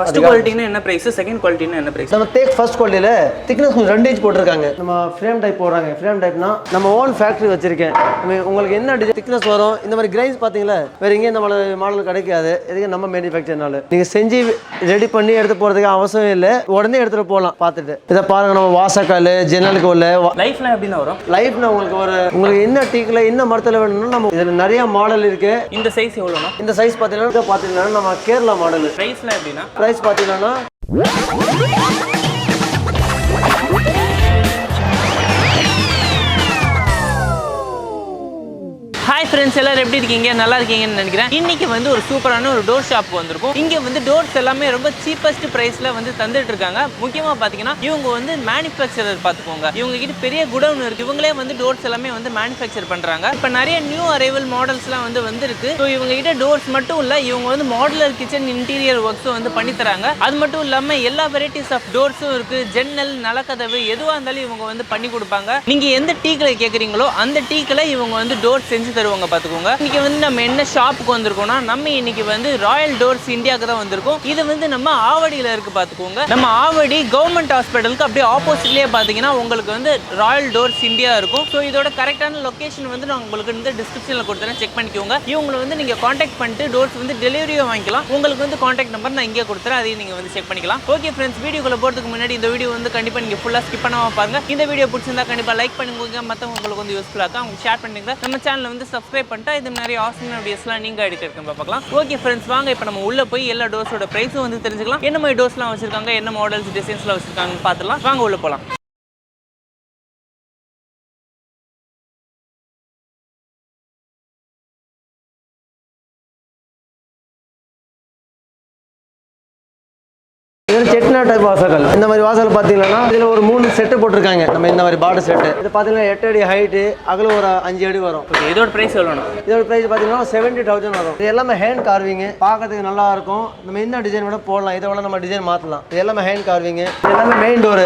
First quality என்ன price, second quality என்ன price? நம்ம Teak first quality ல thickness 2 inch போட்டுருக்காங்க. நம்ம frame type போடுறாங்க. Frame typeனா நம்ம own factory வச்சிருக்கேன். உங்களுக்கு என்ன thickness வரும் இந்த மாதிரி grains பாத்தீங்களா வேற எங்கேயும் இந்த மாடல் கிடைக்காது. இதுக்கு நம்ம manufactureனால நீங்க செஞ்சு ரெடி பண்ணி எடுத்து போறதுக்கு அவசியம் இல்ல. உடனே எடுத்துட்டு போலாம் பார்த்துட்டு. இத பாருங்க நம்ம வாசக்கால் ஜன்னலுக்கு உள்ள லைஃப்ல எப்படினா வரும்? லைஃப்னா உங்களுக்கு என்ன டீக்ல என்ன மரத்துல வேணும்னா நம்ம இதுல நிறைய மாடல் இருக்கு. இந்த சைஸ் எவ்வளவுனா? இந்த சைஸ் பாத்தீங்கன்னா நம்ம கேரளா மாடல். பிரைஸ்ல எப்படினா? பிரைஸ் பாத்தீங்கன்னா Hi friends, எல்லாரும் எப்படி இருக்கீங்க? நல்லா இருக்கீங்கன்னு நினைக்கிறேன். இன்னைக்கு வந்து ஒரு சூப்பரான ஒரு டோர் ஷாப் வந்திருக்கும். இங்க வந்து டோர்ஸ் எல்லாமே ரொம்ப சீப்பஸ்ட் பிரைஸ்ல வந்து தந்துட்டு இருக்காங்க. முக்கியமா பாத்தீங்கன்னா இவங்க வந்து மேனுஃபேக்சரர் பாத்துக்கோங்க. இவங்க கிட்ட பெரிய குடவுன் இருக்கு. இவங்களே வந்து டோர்ஸ் எல்லாமே வந்து மேனுஃபேக்சர் பண்றாங்க. இப்ப நிறைய நியூ அரைவல் மாடல்ஸ்லாம் வந்திருக்கு. ஸோ இவங்க கிட்ட டோர்ஸ் மட்டும் இல்ல, இவங்க வந்து மாடுலர் கிச்சன் இன்டீரியர் ஒர்க்ஸும் வந்து பண்ணி தராங்க. அது மட்டும் இல்லாம எல்லா வெரைட்டிஸ் ஆஃப் டோர்ஸும் இருக்கு. ஜன்னல், நலக்கதவு எதுவா இருந்தாலும் இவங்க வந்து பண்ணி கொடுப்பாங்க. நீங்க எந்த டீக்ல கேக்குறீங்களோ அந்த டீக்ல இவங்க வந்து டோர் செஞ்சு தருவாங்க பாத்துக்கோங்க. இன்னைக்கு வந்து நம்ம என்ன ஷாப்புக்கு வந்திருக்கோம்னா நம்ம இன்னைக்கு வந்து ராயல் டோர்ஸ் இந்தியாவுக்கு தான் வந்திருக்கோம். இது வந்து நம்ம ஆவடியில இருக்கு பாத்துக்கோங்க. நம்ம ஆவடி கவர்மெண்ட் ஹாஸ்பிட்டலுக்கு அப்படியே ஆப்போசிட்லயே பாத்தீங்கன்னா உங்களுக்கு வந்து ராயல் டோர்ஸ் இந்தியா இருக்கும். ஸோ இதோட கரெக்டான லொகேஷன் வந்து நான் உங்களுக்கு இந்த டிஸ்கிரிப்ஷன்ல கொடுத்துறேன், செக் பண்ணிக்கோங்க. இவங்களை வந்து நீங்க கான்டாக்ட் பண்ணிட்டு டோர்ஸ் வந்து டெலிவரியும் வாங்கிக்கலாம். உங்களுக்கு வந்து கான்டாக்ட் நம்பர் நான் இங்கே கொடுத்துறேன், அதையும் நீங்க வந்து செக் பண்ணிக்கலாம். ஓகே ஃப்ரெண்ட்ஸ், வீடியோக்குள்ள போறதுக்கு முன்னாடி இந்த வீடியோ வந்து கண்டிப்பா நீங்க ஃபுல்லா ஸ்கிப் பண்ணாம பாருங்க. இந்த வீடியோ பிடிச்சிருந்தா கண்டிப்பா லைக் பண்ணுங்க, மத்தவங்க உங்களுக்கு வந்து யூஸ்ஃபுல்லா இருக்கும் அவங்க ஷேர் பண்ணுங்க. நம்ம சேனலை வந்து சப்ஸ்கிரைப் பண்ணிட்டா இது நிறைய ஆசம் வீடியோஸ்லாம் நீங்க எடுத்துருக்கேன் பார்க்கலாம். ஓகே ஃப்ரெண்ட்ஸ், வாங்க இப்போ நம்ம உள்ள போய் எல்லா டோர்ஸோட பிரைஸும் வந்து தெரிஞ்சுக்கலாம். என்ன மாதிரி டோர்ஸ்லாம் வச்சிருக்காங்க, என்ன மாடல்ஸ் டிசைன்ஸ்லாம் வச்சிருக்காங்கன்னு பார்த்துலாம். வாங்க உள்ள போகலாம். செட்னா டைப் வாசல். இந்த மாதிரி வாசல் பாத்தீங்கன்னா இதுல ஒரு 3 செட் போட்டுருக்காங்க. நம்ம இந்த மாதிரி பார்டர் செட். இது பாத்தீங்கன்னா 8 அடி ஹைட், அகல ஒரு 5 அடி வரும். இதோட பிரைஸ் எவ்வளவு? இதோட பிரைஸ் பாத்தீங்கன்னா 70,000 வரும். இது எல்லாமே ஹேண்ட் கார்விங், பார்க்கிறதுக்கு நல்லா இருக்கும். நம்ம இந்த டிசைன் கூட போடலாம், இதை விட நம்ம டிசைன் மாத்தலாம். இது எல்லாமே ஹேண்ட் கார்விங். இது எல்லாமே மெயின் டோர்.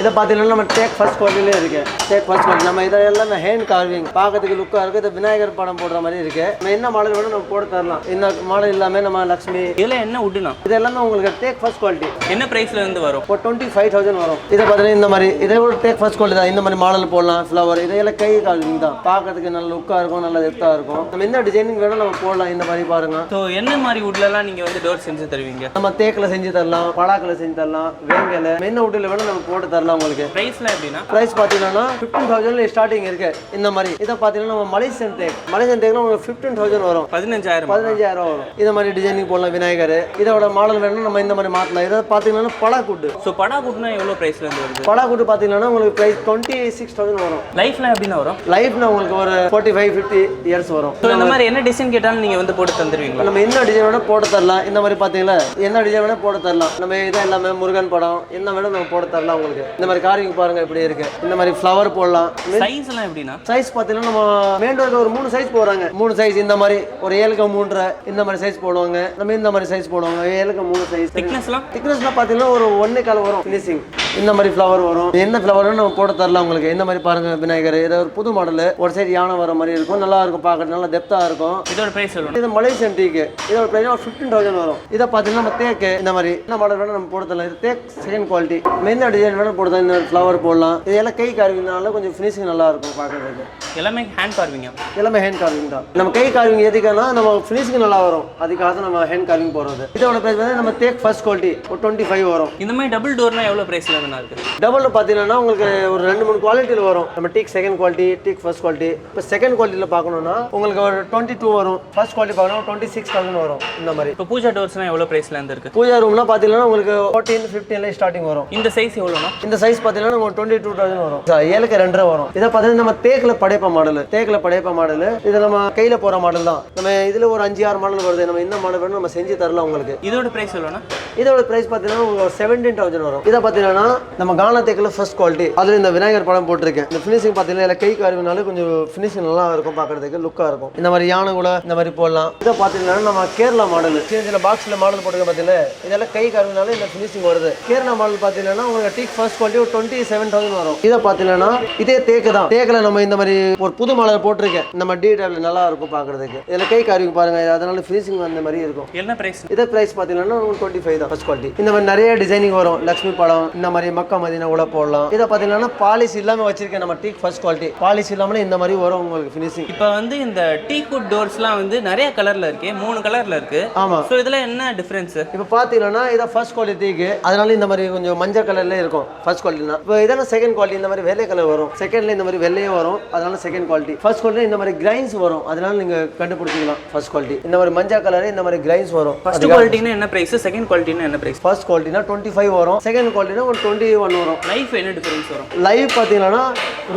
இதை பாத்தீங்கன்னா நம்ம டேக் ஃபர்ஸ்ட் குவாலிட்டிலே இருக்கு. டேக் ஃபர்ஸ்ட் குவாலிட்டி நம்ம இதை எல்லாமே ஹேண்ட் கார்விங், பார்க்கிறதுக்கு லுக்கா இருக்கு. இது விநாயகர் படம் போடுற மாதிரி இருக்கு. நம்ம என்ன மாடல் வேணும் நம்ம போட்டு தரலாம். இந்த மாடல் எல்லாமே நம்ம லட்சுமி. இதுல என்ன வுட்னா? இது எல்லாமே உங்களுக்கு டேக் ஃபர்ஸ்ட் குவாலிட்டி. என்ன பிரைஸ்ல இருந்து வரும்? 25,000 வரும். இதை பார்த்தீங்கன்னா இந்த மாதிரி இதே ஒரு டேக் ஃபர்ஸ்ட் குவாலிட்டி தான். இந்த மாதிரி மாடல் போடலாம். ஃப்ளவர் இதெல்லாம் கை கால்விங் தான். பார்க்கறதுக்கு நல்ல லுக்காக இருக்கும், நல்ல டெப்த்தாக இருக்கும். நம்ம என்ன டிசைனிங் வேணும் நம்ம போடலாம். இந்த மாதிரி பாருங்க. ஸோ என்ன மாதிரி வுட்லலாம் நீங்கள் வந்து டோர் செஞ்சு தருவீங்க? நம்ம தேக்கில் செஞ்சு தரலாம், பலாக்கில் செஞ்சு தரலாம், வேங்கல என்ன வுட்டில் வேணும் நம்ம போட்டு தரலாம். உங்களுக்கு ப்ரைஸ்லாம் எப்படின்னா? ப்ரைஸ் பார்த்தீங்கன்னா 15,000 ஸ்டார்டிங் இருக்கு. இந்த மாதிரி இதை பார்த்தீங்கன்னா நம்ம மலேசியன் தேக்னா உங்களுக்கு 15,000 வரும். 15,000 வரும். இந்த மாதிரி டிசைனிங் போடலாம். விநாயகர் இதோட மாடல் வேணும் நம்ம இந்த மாதிரி மாற்றலாம். இதை பார்த்தீங்கன்னா பலாக்கூட்டு. ஸோ படாக்கூட்டுனா எவ்வளோ ப்ரைஸ்ல இருந்து வருது? படாக்கூட்டு பார்த்தீங்கன்னா உங்களுக்கு ப்ரைஸ் 26,000 வரும். லைஃப்ல எப்படின்னா வரும்? லைஃப்னா உங்களுக்கு ஒரு 45-50 இயர்ஸ் வரும். ஸோ இந்த மாதிரி என்ன டிசைன் கேட்டாலும் நீங்கள் வந்து போட்டு தந்துருவீங்களா? நம்ம என்ன டிசைன் வேணால் போட்டு தரலாம். இந்த மாதிரி பார்த்தீங்களா என்ன டிசைன் வேணால் போட்டு தரலாம். நம்ம இதை எல்லாமே முருகன் படம் என்ன வேணும் நம்ம போட்டு தரலாம். உங்களுக்கு இந்த மாதிரி காரிங் பாருங்க எப்படி இருக்கு. இந்த மாதிரி ஃப்ளவர் போடலாம். சைஸ் எல்லாம் எப்படின்னா? சைஸ் பார்த்தீங்கன்னா நம்ம மெயின் டோருக்கு ஒரு 3 சைஸ் போடுறாங்க. 3 சைஸ் இந்த மாதிரி ஒரு 7x3 இந்த மாதிரி சைஸ் போடுவாங்க. நம்ம இந்த மாதிரி சைஸ் போடுவாங்க. 7x3 size. திக்னஸ்லாம் பார்த்தீங்கன்னா ஒரு 1.25 வரும். ஃபினிஷிங் இந்த மாதிரி ஃப்ளவர் வரும். என்ன ஃப்ளவர் நம்ம போட்டு தரலாம் உங்களுக்கு. இந்த மாதிரி பாருங்க விநாயகர் இது ஒரு புது மாடல். ஒரு சைடு யானை வர மாதிரி இருக்கும், நல்லா இருக்கும், பார்க்கறது நல்லா டெப்தா இருக்கும். இதோட பிரைஸ் எவ்வளவு? இது மலேசியன் டீக். இதோட பிரைஸ் 15,000 வரும். இதை பார்த்தீங்கன்னா நம்ம தேக்கு இந்த மாதிரி என்ன மாடல் வேணும் நம்ம போட்டு தரலாம். இது teak second quality. Main design வேணும் போட்டு தரலாம். இந்த ஃப்ளவர் போடலாம். இதெல்லாம் கை கார்விங்னால கொஞ்சம் ஃபினிஷிங் நல்லா இருக்கும் பார்க்கறதுக்கு. எல்லாமே ஹேண்ட் கார்விங். எல்லாமே ஹேண்ட் கார்விங் தான். நம்ம கை கார்விங் எதுக்குன்னா நம்ம ஃபினிஷிங் நல்லா வரும், அதுக்காக தான் நம்ம ஹேண்ட் கார்விங் போடுறது. இதோட பிரைஸ் வந்து நம்ம தேக் ஃபர்ஸ்ட் குவாலிட்டி ஒரு 25 வரும். இந்த மாதிரி டபுள் டோர்னா எவ்வளவு பிரைஸ்ல இருக்கு? டபுள் பார்த்தீங்கன்னா உங்களுக்கு ஒரு 2-3 குவாலிட்டியில் வரும். நம்ம டீக் செகண்ட் குவாலிட்டி, டீக் ஃபர்ஸ்ட் குவாலிட்டி. இப்போ செகண்ட் குவாலிட்டியில் பார்க்கணும்னா உங்களுக்கு ஒரு 22 வரும். ஃபர்ஸ்ட் குவாலிட்டி பார்க்கணும் 26,000 வரும். இந்த மாதிரி இப்போ பூஜா டோர்ஸ்னா எவ்வளோ பிரைஸ்ல இருந்து இருக்கு? பூஜா ரூம்னா பார்த்தீங்கன்னா உங்களுக்கு 14-15 ஸ்டார்டிங் வரும். இந்த சைஸ் எவ்வளோனா? இந்த சைஸ் பார்த்தீங்கன்னா உங்களுக்கு 22,000 வரும். 7x2 வரும். இதை பார்த்தீங்கன்னா நம்ம தேக்கில் படைப்ப மாடல். இது நம்ம கையில போற மாடல் தான். நம்ம இதுல ஒரு 5-6 மாடல் வருது. நம்ம என்ன மாடல் வேணும் நம்ம செஞ்சு தரலாம் உங்களுக்கு. இதோட பிரைஸ் எவ்வளோனா? இதோட பிரைஸ் பார்த்தீங்கன்னா உங்களுக்கு 17,000 வரும். இதை பார்த்தீங்கன்னா நம்ம கானா தேக்கில் ஃபர்ஸ்ட் குவாலிட்டி. அதில் இந்த விநாயகர் படம் போட்டிருக்கேன். இந்த ஃபினிஷிங் பார்த்தீங்கன்னா கை கார்வினாலும் கொஞ்சம் ஃபினிஷிங் நல்லா இருக்கும், பார்க்கறதுக்கு லுக்காக இருக்கும். இந்த மாதிரி யானை கூட இந்த மாதிரி போடலாம். இதை பார்த்தீங்கன்னா நம்ம கேரளா மாடல் சின்ன சின்ன பாக்ஸில் மாடல் போட்டிருக்க பார்த்தீங்கன்னா இதெல்லாம் கை கார்வினாலும் இந்த ஃபினிஷிங் வருது. கேரளா மாடல் பார்த்தீங்கன்னா உங்களுக்கு டீக் ஃபர்ஸ்ட் குவாலிட்டி ஒரு 27,000 வரும். இதை பார்த்தீங்கன்னா இதே தேக்கு தான். தேக்கில் நம்ம இந்த மாதிரி ஒரு புது மாடல் போட்டிருக்கேன். நம்ம டீடைல் நல்லா இருக்கும் பார்க்கறதுக்கு. இதில் கை கார்விங் பாருங்க, அதனால ஃபினிஷிங் அந்த மாதிரி இருக்கும். என்ன பிரைஸ்? இதே பிரைஸ் பார்த்தீங்கன்னா 25 தான் ஃபர்ஸ்ட் குவாலிட்டி. இந்த மாதிரி நிறைய டிசைனிங் வரும். லக்ஷ்மி படம் இந்த மாதிரி மக்கா மதினா கூட போடலாம். இதை பார்த்தீங்கன்னா பாலிஷ் இல்லாமல் வச்சிருக்கேன். நம்ம டீக் ஃபர்ஸ்ட் குவாலிட்டி பாலிஷ் இல்லாமல் இந்த மாதிரி வரும் உங்களுக்கு ஃபினிஷிங். இப்போ வந்து இந்த டீக் வுட் டோர்ஸ்லாம் வந்து நிறைய கலர்ல இருக்கு, 3 கலர்ல இருக்கு. ஆமா. ஸோ இதில் என்ன டிஃபரன்ஸ்? இப்போ பார்த்தீங்கன்னா இதை ஃபர்ஸ்ட் குவாலிட்டி டீக்கு, அதனால இந்த மாதிரி கொஞ்சம் மஞ்சள் கலர்ல இருக்கும் ஃபர்ஸ்ட் குவாலிட்டினா. இப்போ இதெல்லாம் செகண்ட் குவாலிட்டி இந்த மாதிரி வெள்ளை கலர் வரும். செகண்ட்ல இந்த மாதிரி வெள்ளையும் வரும், அதனால செகண்ட் குவாலிட்டி. ஃபர்ஸ்ட் குவாலிட்டி இந்த மாதிரி கிரைன்ஸ் வரும், அதனால நீங்க கண்டுபிடிச்சிக்கலாம். ஃபர்ஸ்ட் குவாலிட்டி இந்த மாதிரி மஞ்சள் கலர் இந்த மாதிரி கிரைன்ஸ் வரும். ஃபர்ஸ்ட் குவாலிட்டினா என்ன பிரைஸ்? செகண்ட் குவாலிட்டினா என்ன பிரைஸ்? ஃபர்ஸ்ட் குவாலிட்டினா 25 வரும், செகண்ட் குவாலிட்டினா ஒரு 21 வரும். லைஃப் என்ன டிஃபரன்ஸ் வரும்? லைஃப் பார்த்தீங்கன்னா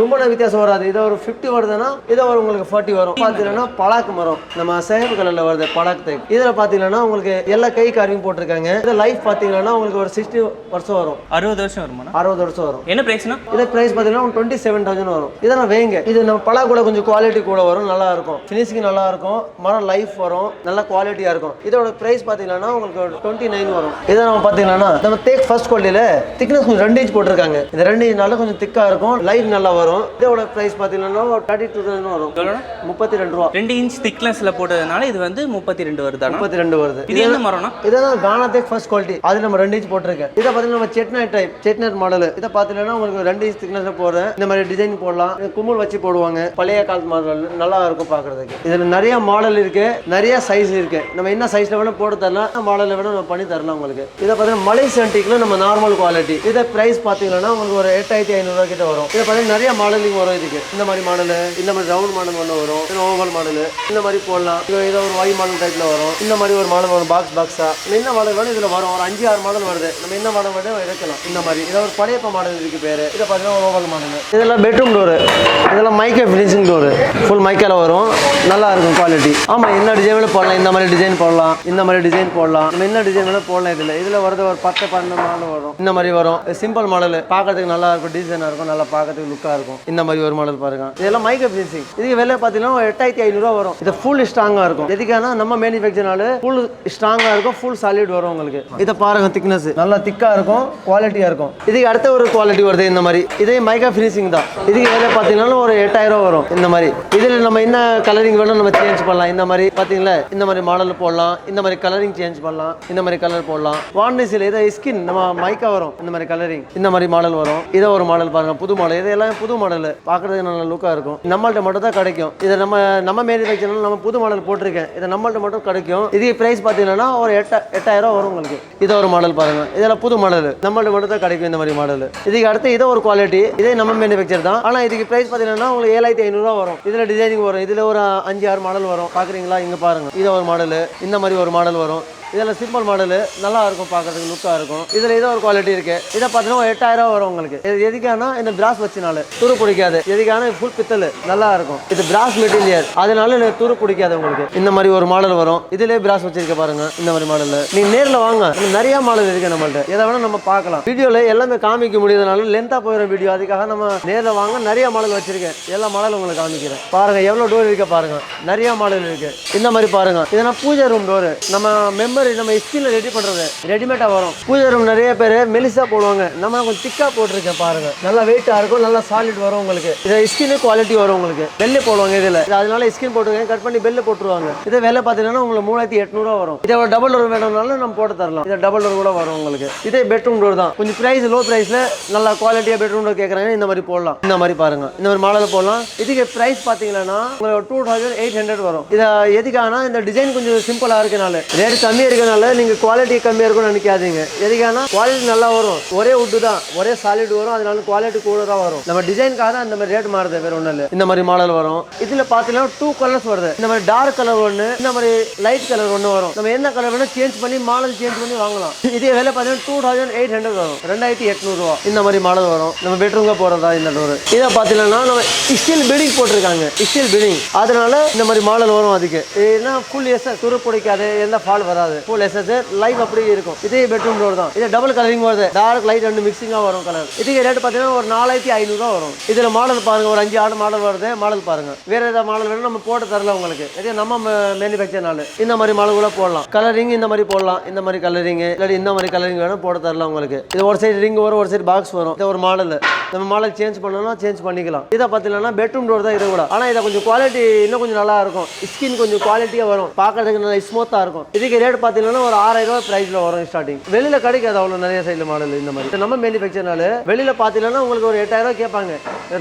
ரொம்ப வித்தியாசம் வராது. இதை ஒரு 50 வருதுன்னா இதை ஒரு உங்களுக்கு 40 வரும். பார்த்தீங்கன்னா பலாக்கு மரம் நம்ம சேம் கலர்ல வருது பலாக்கு தேக்கு. இதில் பார்த்தீங்கன்னா உங்களுக்கு எல்லா கை கார்விங் போட்டிருக்காங்க. இதில் லைஃப் பார்த்தீங்கன்னா உங்களுக்கு ஒரு 60 வருஷம் வரும். 60 வருஷம் வருமா? 60 வருஷம் வரும். என்ன பிரைஸ்னா? இதை பிரைஸ் பார்த்தீங்கன்னா 27,000 வரும். இதெல்லாம் வேங்க. இது நம்ம பலா கூட கொஞ்சம் குவாலிட்டி கூட வரும், நல்லா இருக்கும். ஃபினிஷிங் நல்லா இருக்கும், மரம் லைஃப் வரும், நல்ல குவாலிட்டியா இருக்கும். இதோட பிரைஸ் பார்த்தீங்கன்னா உங்களுக்கு 29 வரும். இதை நம்ம பார்த்தீங்கன்னா நம்ம தேக் ஃபர்ஸ்ட் குவாலிட்டியில திக்னஸ் கொஞ்சம் 2 இன்ச் போட்டிருக்காங்க. இந்த 2 இன்ச்னால கொஞ்சம் திக்கா இருக்கும், லைஃப் நல்லா வரும். இதோட பிரைஸ் பார்த்தீங்கன்னா 32,000 வரும். 32 ரூபா. 2 இன்ச் திக்னஸ்ல போட்டதுனால இது வந்து 32 வருதா? 32 வருது. இது என்ன மரம்னா? இதெல்லாம் கானா தேக் ஃபர்ஸ்ட் குவாலிட்டி. அது நம்ம 2 இன்ச் போட்டிருக்கேன். இதை பார்த்தீங்கன்னா நம்ம செட்நட் டைப் செட்நட் மாடல். இதை பார்த்தீங்கன்னா உங்களுக்கு 2 இன்ச் திக்னஸ்ல போடுறேன். இந்த மாதிரி டிசைன் போடலாம், குமுள் வச்சு போடுவாங்க. பழைய காலத்து மாடல் நல்லா இருக்கும் பார்க்கறதுக்கு. இதுல நிறைய மாடல் இருக்கு, நிறைய சைஸ் இருக்கு. நம்ம என்ன சைஸ்ல வேணும் போட்டு தரலாம், மாடல்ல வேணும் நம்ம பண்ணி தரலாம் உங்களுக்கு. இதை பார்த்தீங்கன்னா மலேசியன் டீக்ல நம்ம நார்மல் குவாலிட்டி. இதை பிரைஸ் பார்த்தீங்கன்னா உங்களுக்கு ஒரு 8,500 ரூபாய் கிட்ட வரும். இதை பார்த்தீங்கன்னா நிறைய மாடலிங் வரும். இதுக்கு இந்த மாதிரி மாடல், இந்த மாதிரி ரவுண்ட் மாடல் ஒன்று வரும், ஓவல் மாடல் இந்த மாதிரி போடலாம். இதை ஒரு வாய் மாடல் டைப்ல வரும். இந்த மாதிரி ஒரு மாடல் வரும், பாக்ஸா. என்ன மாடல் வேணும் இதுல வரும். ஒரு 5-6 மாடல் வருது. நம்ம என்ன மாடல் வேணும் எடுக்கலாம். இந்த மாதிரி இதை ஒரு பழையப்ப மாடல் இருக்கு பேரு. இதை பார்த்தீங்கன்னா ஓவல் மாடல். இதெல்லாம் பெட்ரூம் டோர், இதெல்லாம் மைக்கா ஃபினிஷிங் டோர், ஃபுல் மைக்கால வரும், நல்லா இருக்கும் குவாலிட்டி. ஆமா, என்ன டிசைன் வேணும் போடலாம். இந்த மாதிரி டிசைன் போடலாம், இந்த மாதிரி டிசைன் போடலாம். நம்ம என்ன டிசைன் வேணும் போடலாம். இதுல வரது ஒரு 10-12 மாடல் வரும். இந்த மாதிரி வரும். சிம்பிள் மாடல் பார்க்கறதுக்கு நல்லா இருக்கும், டிசைனா இருக்கும், நல்லா பார்க்கறதுக்கு லுக்கா இருக்கும். இந்த மாதிரி ஒரு மாடல் பாருங்க. இதெல்லாம் மைக்கா ஃபினிஷிங். இதுக்கு விலை பார்த்தீங்கன்னா 8,500 ரூபா வரும். இது ஃபுல் ஸ்ட்ராங்கா இருக்கும். எதுக்கான நம்ம மேனுஃபேக்சர்னால ஃபுல் ஸ்ட்ராங்கா இருக்கும், ஃபுல் சாலிட் வரும் உங்களுக்கு. இதை பாருங்க, திக்னஸ் நல்லா திக்கா இருக்கும், குவாலிட்டியா இருக்கும். இதுக்கு அடுத்த ஒரு குவாலிட்டி வருது இந்த மாதிரி. இதே மைக்கா ஃபினிஷிங் தான். இதுக்கு விலை பார்த்தீங்கன்னா ஒரு 8,000 வரும். இந்த மாதிரி இதுல நம்ம என்ன கலரிங் வேணும் நம்ம சேஞ்ச் பண்ணலாம். இந்த மாதிரி பாத்தீங்களா, இந்த மாதிரி மாடல் போடலாம், இந்த மாதிரி கலரிங் சேஞ்ச் பண்ணலாம், இந்த மாதிரி கலர் போடலாம். வார்னிஷ்ல இதை ஸ்கின் நம்ம மைக்கா வரும், இந்த மாதிரி கலரிங், இந்த மாதிரி மாடல் வரும். இதை ஒரு மாடல் பாருங்க, புது மாடல். இதெல்லாம் புது மாடல், பார்க்கறதுக்கு நல்ல லுக்கா இருக்கும். நம்மள்ட்ட மட்டும் தான் கிடைக்கும். இதை நம்ம மேனுஃபேக்சர் நம்ம புது மாடல் போட்டிருக்கேன். இதை நம்மள்ட்ட மட்டும் கிடைக்கும். இதுக்கு பிரைஸ் பார்த்தீங்கன்னா ஒரு 8,000 வரும் உங்களுக்கு. இதை ஒரு மாடல் பாருங்க, இதெல்லாம் புது மாடல், நம்மள்ட்ட மட்டும் தான் கிடைக்கும் இந்த மாதிரி மாடல். இதுக்கு அடுத்து இதை ஒரு குவாலிட்டி, இதே நம்ம மேனுஃபேக்சர் தான். ஆனால் இதுக்கு பிரைஸ் பார்த்தீங்கன்னா உங்களுக்கு 7,500 ரூபா வரும். இதில் டிசைனிங் வரும். இதில் ஒரு 5-6 மாடல் வரும். பார்க்குறீங்களா, இங்கே பாருங்க. இதை ஒரு மாடல், இந்த மாதிரி ஒரு மாடல் வரும். இதெல்லாம் சிம்பிள் மாடல், நல்லா இருக்கும், பார்க்கறதுக்கு லுக்காக இருக்கும். இதில் ஏதோ ஒரு குவாலிட்டி இருக்கு. இதை பார்த்தீங்கன்னா 8,000 வரும் உங்களுக்கு. இது எதுக்கான இந்த பிராஸ் வச்சுனால துரு பிடிக்காது. எதுக்கான ஃபுல் பித்தல் நல்லா இருக்கும். இது பிராஸ் மெட்டீரியல், அதனால துரு பிடிக்காது உங்களுக்கு. இந்த மாதிரி ஒரு மாடல் வரும். இதுலேயே பிராஸ் வச்சிருக்க பாருங்க. இந்த மாதிரி மாடல் நீங்க நேரில் வாங்க, நிறைய மாடல் இருக்கு நம்மள்ட்ட. எதை வேணா நம்ம பார்க்கலாம். வீடியோல எல்லாமே காமிக்க முடியாதனால லென்த்தா போயிடும் வீடியோ. அதுக்காக நம்ம நேரில் வாங்க, நிறைய மாடல் வச்சிருக்கேன். எல்லா மாடலும் உங்களுக்கு காமிக்கிறேன். பாருங்க எவ்வளோ டோர் இருக்க பாருங்க, நிறைய மாடல் இருக்கு. இந்த மாதிரி பாருங்க, இதெல்லாம் பூஜை ரூம் டோர். நம்ம மெம்பர் நம்ம ஸ்கின்ல ரெடி பண்றது ரெடிமேடா வரும். பூஜை ரூம் நிறைய பேர் மெலிசா போடுவாங்க. நம்ம கொஞ்சம் திக்கா போட்டிருக்கேன் பாருங்க. நல்லா வெயிட்டா இருக்கும், நல்லா சாலிட் வரும் உங்களுக்கு. இது ஸ்கின் குவாலிட்டி வரும் உங்களுக்கு. பெல்ல போடுவாங்க இதுல, அதனால ஸ்கின் போட்டுருக்கேன், கட் பண்ணி பெல்ல போட்டுருவாங்க. இதை விலை பார்த்தீங்கன்னா உங்களுக்கு 3,800 ரூபா வரும். இதை டபுள் டோர் வேணும்னாலும் நம்ம போட்டு தரலாம். இதை டபுள் டோர் கூட வரும் உங்களுக்கு. இதே பெட்ரூம் டோர் தான். கொஞ்சம் பிரைஸ் லோ பிரைஸ்ல நல்லா குவாலிட்டியா பெட்ரூம் டோர் கேட்கறாங்க. இந்த மாதிரி போடலாம். இந்த மாதிரி பாருங்க, இந்த மாதிரி மாடல் போடலாம். இதுக்கு பிரைஸ் பாத்தீங்கன்னா உங்களுக்கு 2,800 வரும். இதை எதுக்கான இந்த டிசைன் கொஞ்சம் சிம்பிளா இருக்கனால, ரேட் கம்மியா இருக்கனால நீங்க குவாலிட்டி கம்மியா இருக்கும்னு நினைக்காதீங்க. எதுக்கான குவாலிட்டி நல்லா வரும். ஒரே உட்டு தான், ஒரே சாலிட் வரும், அதனால குவாலிட்டி கூட தான் வரும். நம்ம டிசைனுக்காக தான் இந்த மாதிரி ரேட் மாறுது, வேற ஒன்றும் இல்லை. இந்த மாதிரி மாடல் வரும். இதுல பாத்தீங்கன்னா 2 கலர்ஸ் வருது. இந்த மாதிரி டார்க் கலர் ஒன்று, இந்த மாதிரி லைட் கலர் ஒன்று வரும். நம்ம என்ன கலர் வேணும் சேஞ்ச் பண்ணி மாடல் சேஞ்ச் பண்ணி வாங்கலாம். இதே விலை பார்த்தீங்கன்னா 2,800 வரும். 2,800 ரூபா. இந்த மாதிரி மாடல் வரும். நம்ம பெட்ரூம்ல போறதா இந்த டோர். இதை பார்த்தீங்கன்னா நம்ம ஸ்டீல் பில்டிங் போட்டிருக்காங்க, ஸ்டீல் பில்டிங், அதனால இந்த மாதிரி மாடல் வரும். அதுக்கு ஏன்னா ஃபுல் எஸ் துரு பிடிக்காது, எந்த ஃபால் வராது. ஆகாது ஃபுல் எஸ்எஸ் லைஃப் அப்படியே இருக்கும் இதே பெட்ரூம் டோர் தான் இது டபுள் கலரிங் வருது டார்க் லைட் ரெண்டு மிக்சிங்கா வரும் கலர் இதுக்கு ரேட் பார்த்தீங்கன்னா ஒரு 4500 வரும் இதுல மாடல் பாருங்க ஒரு 5-6 மாடல் வருது மாடல் பாருங்க வேற ஏதாவது மாடல் வேணும் நம்ம போட்டு தரல உங்களுக்கு இது நம்ம மேனுஃபேக்சர்னால இந்த மாதிரி மாடல் கூட போடலாம் கலரிங் இந்த மாதிரி போடலாம் இந்த மாதிரி கலரிங் இல்லாட்டி இந்த மாதிரி கலரிங் வேணும் போட்டு தரலாம் உங்களுக்கு இது ஒரு சைடு ரிங் வரும் ஒரு சைடு பாக்ஸ் வரும் இது ஒரு மாடல் நம்ம மாடல் சேஞ்ச் பண்ணனும்னா சேஞ்ச் பண்ணிக்கலாம் இத பார்த்தீங்கன்னா பெட்ரூம் டோர் தான் இது கூட ஆனா இத கொஞ்சம் குவாலிட்டி இன்னும் கொஞ்சம் நல்லா இருக்கும் ஸ்கின் கொஞ்சம் குவாலிட்டியா வரும் பார்க்கிறதுக்கு நல்லா ஸ்மூத்தா இருக்கும் இதுக்கு ரேட் பார்த்தீங்கன்னா ஒரு 6000 ரூபாய் பிரைஸ்ல வரும் ஸ்டார்டிங் வெளியில கிடைக்காது அவ்வளவு நிறைய சைடுல மாடல் இந்த மாதிரி நம்ம மேனுஃபேக்சர்னால வெளியில பார்த்தீங்கன்னா உங்களுக்கு ஒரு 8000 ரூபாய் கேட்பாங்க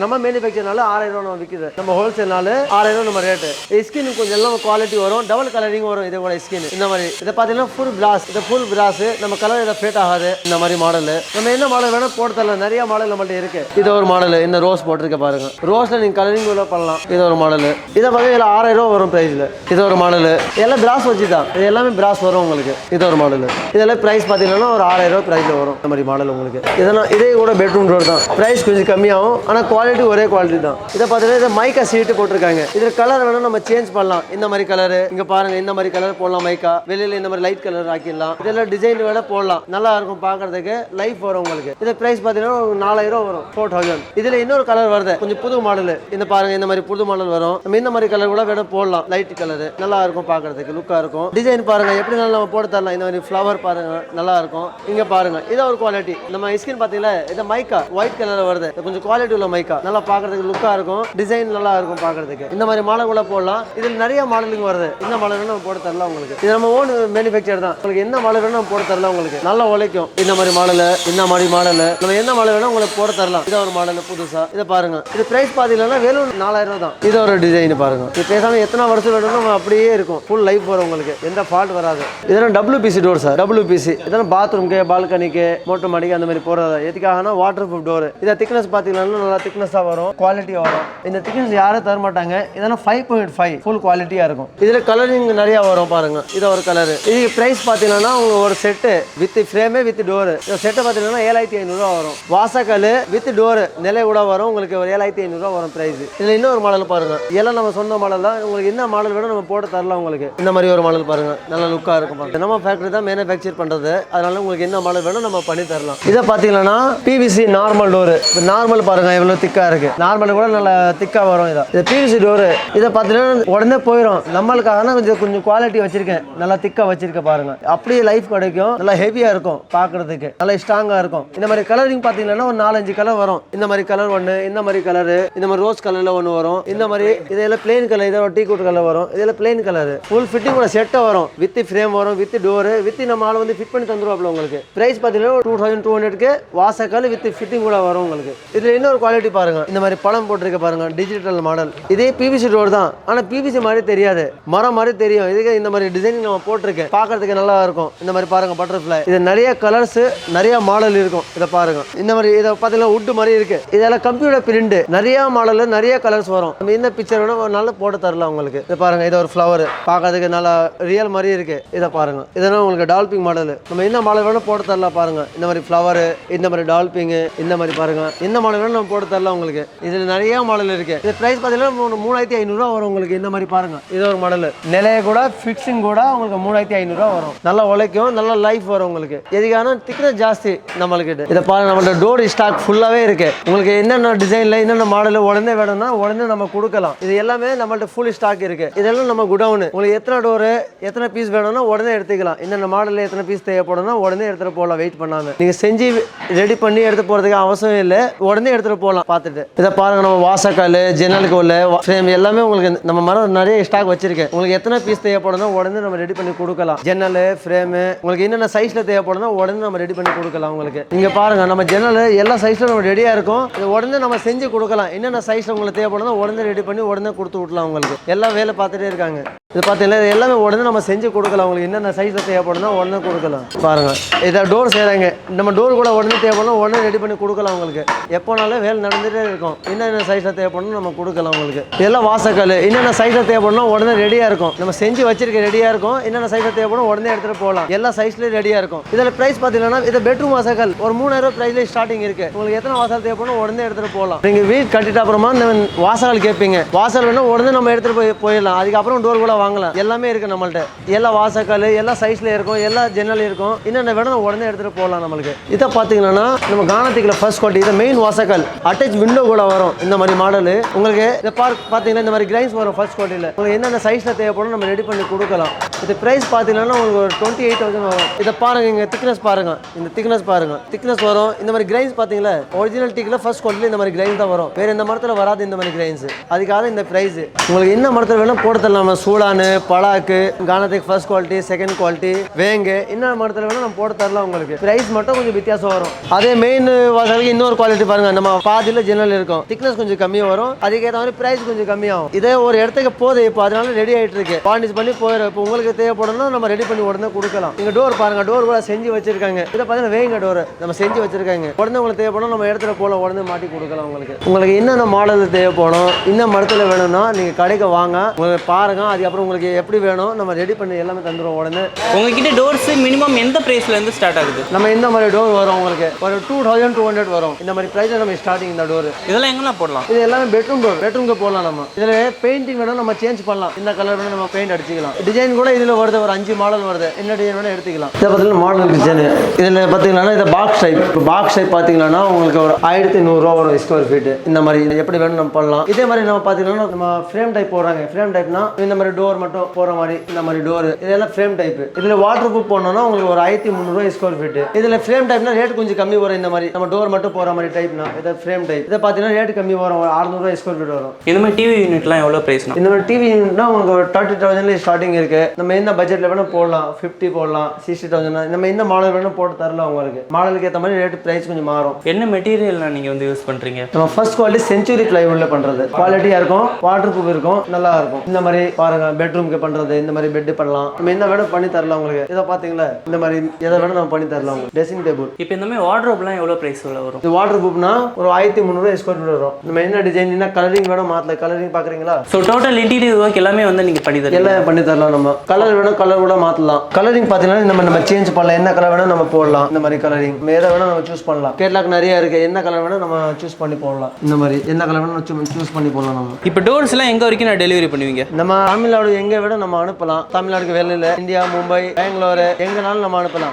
நம்ம மேனுஃபேக்சர்னால 6000 ரூபாய் நம்ம விக்குது நம்ம ஹோல்சேல்னால 6000 ரூபாய் நம்ம ரேட் ஸ்கின் கொஞ்சம் எல்லாம் குவாலிட்டி வரும் டபுள் கலரிங் வரும் இது கூட ஸ்கின் இந்த மாதிரி இத பார்த்தீங்கன்னா ஃபுல் பிராஸ் இது ஃபுல் பிராஸ் நம்ம கலர் இத ஃபேட் ஆகாது இந்த மாதிரி மாடல் நம்ம என்ன மாடல் வேணா போட்டு தரலாம் நிறைய மாடல் நம்மள்ட்ட இருக்கு இது ஒரு மாடல் இந்த ரோஸ் போட்டுருக்க பாருங்க ரோஸ்ல நீங்க கலரிங் கூட பண்ணலாம் இது ஒரு மாடல் இத பார்த்தீங்கன்னா 6000 ரூபாய் வரும் பிரைஸ்ல இது ஒரு மாடல் எல்லாம் பிராஸ் வச்சுதான் இது எல்லாமே பிராஸ் வரும் உங்களுக்கு இது ஒரு மாடல் இதெல்லாம் பிரைஸ் பார்த்தீங்கன்னா ஒரு 6000 ரூபாய் பிரைஸ்ல வரும் இந்த மாதிரி மாடல் உங்களுக்கு இதெல்லாம் இதே கூட பெட்ரூம் டோர் தான் பிரைஸ் கொஞ்சம் கம்மியாகும் ஆனா குவாலிட்டி ஒரே குவாலிட்டி தான் இத பார்த்தீங்கன்னா இது மைக்கா சீட் போட்டுருக்காங்க இதுல கலர் வேணா நம்ம சேஞ்ச் பண்ணலாம் இந்த மாதிரி கலர் இங்க பாருங்க இந்த மாதிரி கலர் போடலாம் மைக்கா வெளியில இந்த மாதிரி லைட் கலர் ஆக்கிடலாம் இதெல்லாம் டிசைன் வேணா போடலாம் நல்லா இருக்கும் பார்க்கிறதுக்கு லைஃப் வரும் உங்களுக்கு இது பிரைஸ் பார்த்தீங்கன்னா 4000 ரூபாய் வரும் 4000 இதுல இன்னொரு கலர் வருது கொஞ்சம் புது மாடல் இந்த பாருங்க இந்த மாதிரி புது மாடல் வரும் நம்ம இந்த மாதிரி கலர் கூட வேணா போடலாம் லைட் கலர் நல்லா இருக்கும் பார்க்கிறதுக்கு லுக்கா இருக்கும் டிசைன் பாருங்க எப்படி நம்ம போட்டு தரலாம் இந்த மாதிரி ஃப்ளவர் பாருங்க நல்லா இருக்கும் இங்க பாருங்க இது ஒரு குவாலிட்டி நம்ம ஸ்கின் பாத்தீங்களா இது மைக்கா ஒயிட் கலர் வருது கொஞ்சம் குவாலிட்டி உள்ள மைக்கா நல்லா பார்க்கிறதுக்கு லுக்கா இருக்கும் டிசைன் நல்லா இருக்கும் பார்க்கிறதுக்கு இந்த மாதிரி மாடல் கூட போடலாம் இதுல நிறைய மாடலுங்க வருது இந்த மாடல் நம்ம போட்டு தரலாம் உங்களுக்கு இது நம்ம ஓன் மேனுஃபேக்சர் தான் உங்களுக்கு என்ன மாடல் வேணும் நம்ம போட்டு தரலாம் உங்களுக்கு நல்லா உழைக்கும் இந்த மாதிரி மாடல் இந்த மாதிரி மாடல் நம்ம என்ன மாடல் வேணும் உங்களுக்கு போட்டு தரலாம் இது ஒரு மாடல் புதுசா இதை பாருங்க இது பிரைஸ் பாத்தீங்கன்னா வெறும் 4000 ரூபாய் தான் இது ஒரு டிசைன் பாருங்க இது பேசாம எத்தனை வருஷம் வேணும் அப்படியே இருக்கும் ஃபுல் லைஃப் வரும் உங்களுக்கு எந்த ஃபால்ட் வராது இதெல்லாம் WPC டோர் சார் WPC இதெல்லாம் பாத்ரூம்க்கு பால்கனிக்கு மோட்டர் மாடிக்கு அந்த மாதிரி போறது எதுக்காகனா வாட்டர் ப்ரூஃப் டோர் இத திக்னஸ் பாத்தீங்கன்னா நல்லா திக்னஸா வரும் குவாலிட்டியா வரும் இந்த திக்னஸ் யாரும் தர மாட்டாங்க இதெல்லாம் 5.5 ஃபுல் குவாலிட்டியா இருக்கும் இதுல கலரிங் நிறைய வரும் பாருங்க இது ஒரு கலர் இது பிரைஸ் பாத்தீங்கன்னா ஒரு set with frame with door இந்த செட் பாத்தீங்கன்னா 7500 ரூபாய் வரும் வாசக்கல் வித் டோர் நிலை கூட வரும் உங்களுக்கு ஒரு 7500 ரூபாய் வரும் பிரைஸ் இதுல இன்னொரு மாடல் பாருங்க எல்லாம் நம்ம சொன்ன மாடல் தான் உங்களுக்கு என்ன மாடல் வேணும் நம்ம போட்டு தரலாம் உங்களுக்கு இந்த மாதிரி ஒரு மாடல் பாருங்க நல்ல லுக்கா இருக்கும் பாருங்க நம்ம ஃபேக்டரி தான் மேனுஃபேக்சர் பண்றது அதனால உங்களுக்கு என்ன மாடல் வேணும் நம்ம பண்ணி தரலாம் இத பாத்தீங்கன்னா PVC நார்மல் டோர் நார்மல் பாருங்க எவ்வளவு திக்கா இருக்கு நார்மல் கூட நல்ல திக்கா வரும் இது PVC டோர் இத பாத்தீங்கன்னா உடனே போயிடும் நம்மளுக்காக கொஞ்சம் குவாலிட்டி வச்சிருக்கேன் நல்லா திக்கா வச்சிருக்கேன் பாருங்க அப்படியே லைஃப் கிடைக்கும் நல்லா ஹெவியா இருக்கும் பார்க்கிறதுக்கு நல்லா ஸ்ட்ராங்கா இருக்கும் இந்த மாதிரி கலரிங் பாத்தீங்கன்னா ஒரு 4-5 கலர் வரும் இந்த மாதிரி கலர் ஒன்று இந்த மாதிரி கலர் இந்த மாதிரி ரோஸ் கலர்ல ஒன்று வரும் இந்த மாதிரி இதெல்லாம் பிளெயின் கலர் இதோட டீ கூட் கலர் வரும் இதெல்லாம் பிளெயின் கலர் ஃபுல் ஃபிட்டிங் கூட செட்டை வரும் வித் ஃப்ரேம் வரும் வித் டோர் வித் நம்ம ஆள் வந்து ஃபிட் பண்ணி தந்துருவாப்ல உங்களுக்கு பிரைஸ் பாத்தீங்கன்னா 2200க்கு வாசக்கல் வித் ஃபிட்டிங் கூட வரும் உங்களுக்கு இதுல இன்னொரு குவாலிட்டி பாருங்க இந்த மாதிரி பழம் போட்டிருக்க பாருங்க டிஜிட்டல் மாடல் இதே PVC டோர் தான் ஆனா PVC மாதிரி தெரியாது மரம் மாதிரி தெரியும் இதுக்கு இந்த மாதிரி டிசைனிங் நம்ம போட்டிருக்கேன் பார்க்கிறதுக்கு நல்லா இருக்கும் இந்த மாதிரி பாருங்க பட்டர்ஃப்ளை இது நிறைய கலர்ஸ் நிறைய மாடல் இருக்கும் இதை பாருங்க இந்த மாதிரி இதை பார்த்தீங்கன்னா வுட் மாதிரி இருக்கு இதெல்லாம் கம்ப்யூட்டர் பிரிண்ட் நிறைய மாடல் நிறைய கலர்ஸ் வரும் நம்ம இந்த பிக்சர் வேணும் நல்லா போட்டு தரலாம் உங்களுக்கு இதை பாருங்க இது ஒரு ஃப்ளவர் பார்க்கறதுக்கு நல்லா ரியல் மாதிரி இருக்கு இதை பாருங்க இதெல்லாம் உங்களுக்கு டால்பிங் மாடல் நம்ம என்ன மாடல் வேணும் போட்டு தரலாம் பாருங்க இந்த மாதிரி ஃப்ளவர் இந்த மாதிரி டால்பிங் இந்த மாதிரி பாருங்க இந்த மாடல் வேணும் நம்ம போட்டு தரலாம் உங்களுக்கு இதுல நிறைய மாடல் இருக்கு இது பிரைஸ் பார்த்தீங்கன்னா 3500 ரூபாய் வரும் உங்களுக்கு இந்த மாதிரி பாருங்க இது ஒரு மாடல் நிலைய கூட ஃபிக்ஸிங் கூட உங்களுக்கு 3500 ரூபாய் வரும் நல்லா உழைக்கும் நல்லா லைஃப் வரும் உங்களுக்கு எதுக்கான திக்னஸ் ஜாஸ்தி நம்மளுக்கு இதை பாருங்க நம்மளோட டோர் ஸ்டாக் ஃபுல்லாவே இருக்கு உங்களுக்கு என்னென்ன டிசைன்ல என்னென்ன மாடல் உடனே வேணும்னா உடனே நம்ம கொடுக்கலாம் இது எல்லாமே நம்மள்ட்ட ஃபுல் ஸ்டாக் இருக்கு இதெல்லாம் நம்ம குடவுன் உங்களுக்கு எத்தனை டோர் எத்தனை பீஸ் வேணும்னா உடனே எடுத்துக்கலாம் என்னென்ன மாடல்ல எத்தனை பீஸ் தேவைப்படும்னா உடனே எடுத்துட்டு போகலாம் வெயிட் பண்ணாம நீங்க செஞ்சு ரெடி பண்ணி எடுத்து போறதுக்கு அவசியம் இல்லை உடனே எடுத்துட்டு போகலாம் பார்த்துட்டு இதை பாருங்க நம்ம வாசக்கால் ஜன்னலுக்கு உள்ள ஃப்ரேம் எல்லாமே உங்களுக்கு நம்ம மரம் நிறைய ஸ்டாக் வச்சிருக்கேன் உங்களுக்கு எத்தனை பீஸ் தேவைப்படும்னா உடனே நம்ம ரெடி பண்ணி கொடுக்கலாம் ஜன்னல் ஃப்ரேம் உங்களுக்கு என்னென்ன சைஸ்ல தேவைப்படும்னா உடனே நம்ம ரெடி பண்ணி கொடுக்கலாம் உங்களுக்கு நீங்க பாருங்க நம்ம ஜன்னல் எல்லா சைஸ்ல நம்ம ரெடியா இருக்கும் இது உடனே நம்ம செஞ்சு கொடுக்கலாம் என்னென்ன சைஸ்ல உங்களுக்கு தேவைப்படும்னா உடனே ரெடி பண்ணி உடனே கொடுத்து விடலாம் உங்களுக்கு எல்லாம் வேலை பார்த்துட்டே இருக்காங்க இது பார்த்தீங்கன்னா எல்லாமே உடனே நம்ம செஞ்சு கொடுக்கலாம் உங்களுக்கு என்னென்ன சைஸ்ல தேவைப்படும்னா உடனே கொடுக்கலாம் பாருங்க இதை டோர் செய்யறாங்க நம்ம டோர் கூட உடனே தேவைப்படும் உடனே ரெடி பண்ணி கொடுக்கலாம் உங்களுக்கு எப்போனாலும் வேலை நடந்துட்டே இருக்கும் என்னென்ன சைஸ்ல தேவைப்படணும் நம்ம கொடுக்கலாம் உங்களுக்கு இதெல்லாம் வாசக்கல் என்னென்ன சைஸ்ல தேவைப்படணும் உடனே ரெடியா இருக்கும் நம்ம செஞ்சு வச்சிருக்க ரெடியா இருக்கும் என்னென்ன சைஸ்ல தேவைப்படும் உடனே எடுத்துட்டு போகலாம் எல்லா சைஸ்லயும் ரெடியா இருக்கும் இதில் பிரைஸ் பார்த்தீங்கன்னா இது பெட்ரூம் வாசக்கல் ஒரு 3000 ரூபாய் பிரைஸ்ல ஸ்டார்டிங் இருக்கு உங்களுக்கு எத்தனை வாசல் தேவைப்படும் உடனே எடுத்துட்டு போகலாம் நீங்க வீடு கட்டிட்டு அப்புறமா வாசல் கேட்பீங்க வாசல் வேணும் உடனே நம்ம எடுத்துட்டு போயிடலாம் அதுக்கப்புறம் டோர் கூட வாங்கலாம். எல்லாமே இருக்கு நம்மள்ட்ட. எல்லா வாசக்கால் எல்லா சைஸ்ல இருக்கும், எல்லா ஜன்னல் இருக்கும். என்னென்ன வேணும் உடனே எடுத்துட்டு போகலாம் நம்மளுக்கு. இதை பார்த்தீங்கன்னா நம்ம கானத்திக்கில் ஃபர்ஸ்ட் குவாலிட்டி. இதை மெயின் வாசக்கால் அட்டாச் விண்டோ கூட வரும். இந்த மாதிரி மாடல் உங்களுக்கு இதை பார்த்தீங்கன்னா இந்த மாதிரி கிரைன்ஸ் வரும் ஃபர்ஸ்ட் குவாலிட்டியில். உங்களுக்கு என்னென்ன சைஸ்ல தேவைப்படும் நம்ம ரெடி பண்ணி கொடுக்கலாம். இது பிரைஸ் பார்த்தீங்கன்னா உங்களுக்கு ஒரு 28,000 வரும். இதை பாருங்க, இங்கே திக்னஸ் பாருங்க, இந்த திக்னஸ் பாருங்க, திக்னஸ் வரும். இந்த மாதிரி கிரைன்ஸ் பார்த்தீங்களா ஒரிஜினல் டீக்கில் ஃபர்ஸ்ட் குவாலிட்டியில் இந்த மாதிரி கிரைன்ஸ் தான் வரும். வேற எந்த மரத்தில் வராது இந்த மாதிரி கிரைன்ஸ். அதுக்காக இந்த பிரைஸ். உங்களுக்கு என்ன மரத்தில் வேணும் போட்டு தரலாம். சூடானு, பலாக்கு, கானத்திக் ஃபர்ஸ்ட் குவாலிட்டி, செகண்ட் குவாலிட்டி, வேங்கு, என்ன மரத்தில் வேணும் நம்ம போட்டு தரலாம். உங்களுக்கு பிரைஸ் மட்டும் கொஞ்சம் வித்தியாசம் வரும். அதே மெயின் வாசலுக்கு இன்னொரு குவாலிட்டி பாருங்க, நம்ம பாதியில் ஜன்னல் இருக்கும், திக்னஸ் கொஞ்சம் கம்மியாக வரும். அதுக்கேற்ற மாதிரி பிரைஸ் கொஞ்சம் கம்மியாகும். இதே ஒரு இடத்துக்கு போகுது, இப்போ அதனால ரெடி ஆகிட்டு இருக்கு, பாண்டிஸ் பண்ணி போயிடும். இப்போ உங்களுக்கு தேவைப்படணும் நம்ம ரெடி பண்ணி உடனே கொடுக்கலாம். இங்கே டோர் பாருங்க, டோர் கூட செஞ்சு வச்சிருக்காங்க. இதை பார்த்தீங்கன்னா வேங்க டோர் நம்ம செஞ்சு வச்சிருக்காங்க. உடனே உங்களுக்கு தேவைப்படும் நம்ம இடத்துல போல உடனே மாட்டி கொடுக்கலாம். உங்களுக்கு என்னென்ன மாடல் தேவைப்படும், இந்த மரத்தில் வேணும்னா நீங்கள் கடைக்கு வாங்க, உங்களுக்கு பாருங்க. அதுக்கப்புறம் உங்களுக்கு எப்படி வேணும் நம்ம ரெடி பண்ணி எல்லாமே தந்துடுவோம் உடனே. உங்ககிட்ட டோர்ஸ் மினிமம் எந்த பிரைஸ்ல இருந்து ஸ்டார்ட் ஆகுது? நம்ம இந்த மாதிரி டோர் வரும் உங்களுக்கு ஒரு 2200 வரும். இந்த மாதிரி பிரைஸ்ல நம்ம ஸ்டார்டிங் இந்த டோர். இதெல்லாம் எங்கெல்லாம் போடலாம்? இது எல்லாமே பெட்ரூம் டோர், பெட்ரூம்க்கு போடலாம். நம்ம இதில் பெயிண்டிங் வேணும் நம்ம சேஞ்ச் பண்ணலாம். இந்த கலர் வேணும் நம்ம பெயிண்ட் அடிச்சிக்கலாம். டிசைன் கூட இதில் வருது, ஒரு 5 மாடல் வருது. என்ன டிசைன் வேணும் எடுத்துக்கலாம். இதை பார்த்தீங்கன்னா மாடல் டிசைன். இதில் பார்த்தீங்கன்னா இந்த பாக்ஸ் டைப். பாக்ஸ் டைப் பார்த்தீங்கன்னா உங்களுக்கு ஒரு 1100 வரும் ஸ்கொயர் ஃபீட். இந்த மாதிரி எப்படி வேணும் நம்ம பண்ணலாம். இதே மாதிரி நம்ம பார்த்தீங்கன்னா நம்ம ஃப்ரேம் டைப் போடுறாங்க. ஃப்ரேம் டைப்னா இந்த மாதிரி டோர் மட்டும் போற மாதிரி இந்த மாதிரி டோர். இதெல்லாம் ஃப்ரேம் டைப். இதில் வாட்டர் ப்ரூஃப் போடணும்னா உங்களுக்கு ஒரு 1300 ஸ்கொயர் ஃபீட். இதில் ஃப்ரேம் டைப்னா ரேட் கொஞ்சம் கம்மி வரும். இந்த மாதிரி நம்ம டோர் மட்டும் போற மாதிரி டைப்னா இதை ஃப்ரேம் டைப். இதை பார்த்தீங்கன்னா ரேட் கம்மி வரும், ஒரு 600 ஸ்கொயர் ஃபீட் வரும். இந்த மாதிரி டிவி யூனிட்லாம் எவ்வளோ பிரைஸ்னா? இந்த மாதிரி டிவி யூனிட்னா உங்களுக்கு ஒரு 30,000 ஸ்டார்டிங் இருக்கு. நம்ம எந்த பட்ஜெட்ல வேணும் போடலாம். 50 போடலாம், 60,000. நம்ம எந்த மாடல் வேணும் போட்டு தரலாம். உங்களுக்கு மாடலுக்கு ஏற்ற மாதிரி ரேட் பிரைஸ் கொஞ்சம் மாறும். என்ன மெட்டீரியல்லாம் நீங்க வந்து யூஸ் பண்றீங்க? நம்ம ஃபர்ஸ்ட் குவாலிட்டி செஞ்சுரி பிளைவுட்ல பண்றது. குவாலிட்டியா இருக்கும், வாட்டர் ப்ரூஃப் இருக்கும், நல்லா இருக்கும். இந்த மாதிரி பாருங்க பெட்ரூம்க்கு பண்றது. இந்த மாதிரி பெட் பண்ணலாம். நம்ம என்ன வேணும் பண்ணி தரலாம் உங்களுக்கு. இதை பாத்தீங்களா இந்த மாதிரி எதை வேணும் நம்ம பண்ணி தரலாம். Dressing table. இப்போ இந்த மாதிரி வார்ட்ரோப்லாம் எவ்வளோ பிரைஸ் வரும்? இது வாட்டர் ப்ரூஃப்னா ஒரு 1300 ஸ்கொயர் ஃபீட் வரும். நம்ம என்ன டிசைன் என்ன கலரிங் வேணும் மாத்தல. கலரிங் பாக்குறீங்களா? ஸோ டோட்டல் இன்டீரியர் ஒர்க் எல்லாமே வந்து நீங்க பண்ணி தரலாம். எல்லாம் பண்ணி தரலாம். நம்ம கலர் வேணும் கலர் கூட மாத்தலாம். கலரிங் பாத்தீங்கன்னா நம்ம சேஞ்ச் பண்ணலாம். என்ன கலர் வேணும் நம்ம போடலாம். இந்த மாதிரி கலரிங் எதை வேணும் நம்ம சூஸ் பண்ணலாம். கேட்லாக் நிறைய இருக்கு. என்ன கலர் வேணும் நம்ம சூஸ் பண்ணி போடலாம். இந்த மாதிரி என்ன கலர் வேணும் சூஸ் பண்ணி போடலாம். நம்ம இப்போ டோர்ஸ் எல்லாம் எங்க வரைக்கும் நான் டெலிவரி பண்ணுவீங்க? நம்ம தமிழ்நாடு எங்க விட நம்ம அனுப்பலாம். தமிழ்நாடுக்கு வெளியில இந்தியா, மும்பை, பெங்களூர் எங்கனாலும் நம்ம அனுப்பலாம்.